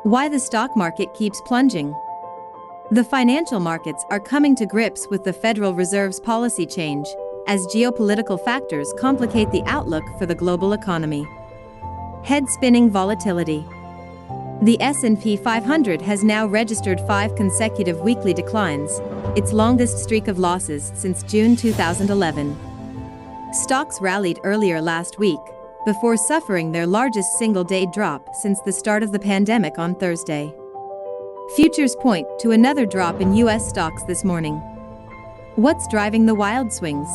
Why the stock market keeps plunging. The financial markets are coming to grips with the Federal Reserve's policy change, as geopolitical factors complicate the outlook for the global economy. Head-spinning volatility. The S&P 500 has now registered 5 consecutive weekly declines, its longest streak of losses since June 2011. Stocks rallied earlier last week, before suffering their largest single-day drop since the start of the pandemic on Thursday. Futures point to another drop in U.S. stocks this morning. What's driving the wild swings?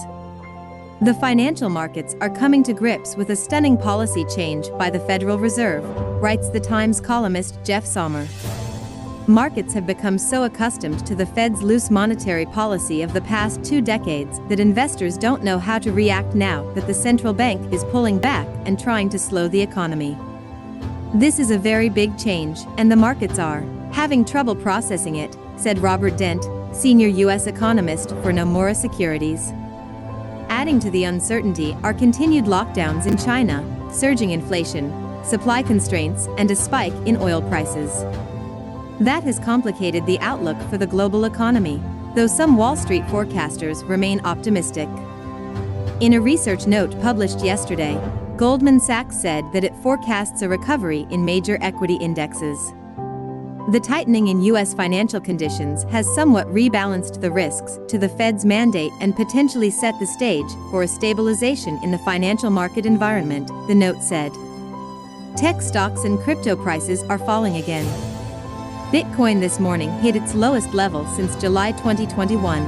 The financial markets are coming to grips with a stunning policy change by the Federal Reserve, writes the Times columnist Jeff Sommer. Markets have become so accustomed to the Fed's loose monetary policy of the past 2 decades that investors don't know how to react now that the central bank is pulling back and trying to slow the economy. This is a very big change, and the markets are having trouble processing it, said Robert Dent, senior U.S. economist for Nomura Securities. Adding to the uncertainty are continued lockdowns in China, surging inflation, supply constraints, and a spike in oil prices. That has complicated the outlook for the global economy, though some Wall Street forecasters remain optimistic. In a research note published yesterday, Goldman Sachs said that it forecasts a recovery in major equity indexes. The tightening in U.S. financial conditions has somewhat rebalanced the risks to the Fed's mandate and potentially set the stage for a stabilization in the financial market environment, the note said. Tech stocks and crypto prices are falling again. Bitcoin this morning hit its lowest level since July 2021.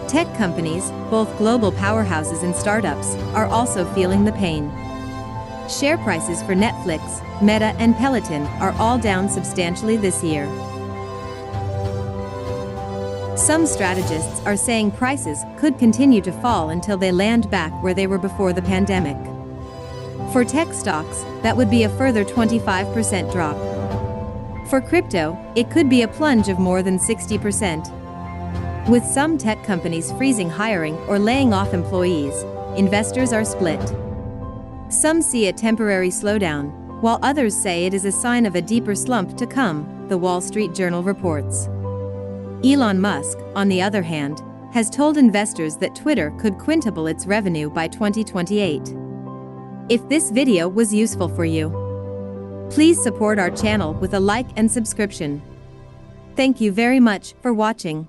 Tech companies, both global powerhouses and startups, are also feeling the pain. Share prices for Netflix, Meta, and Peloton are all down substantially this year. Some strategists are saying prices could continue to fall until they land back where they were before the pandemic. For tech stocks, that would be a further 25% drop. For crypto, it could be a plunge of more than 60%. With some tech companies freezing hiring or laying off employees, investors are split. Some see a temporary slowdown, while others say it is a sign of a deeper slump to come, the Wall Street Journal reports. Elon Musk, on the other hand, has told investors that Twitter could quintuple its revenue by 2028. If this video was useful for you, please support our channel with a like and subscription. Thank you very much for watching.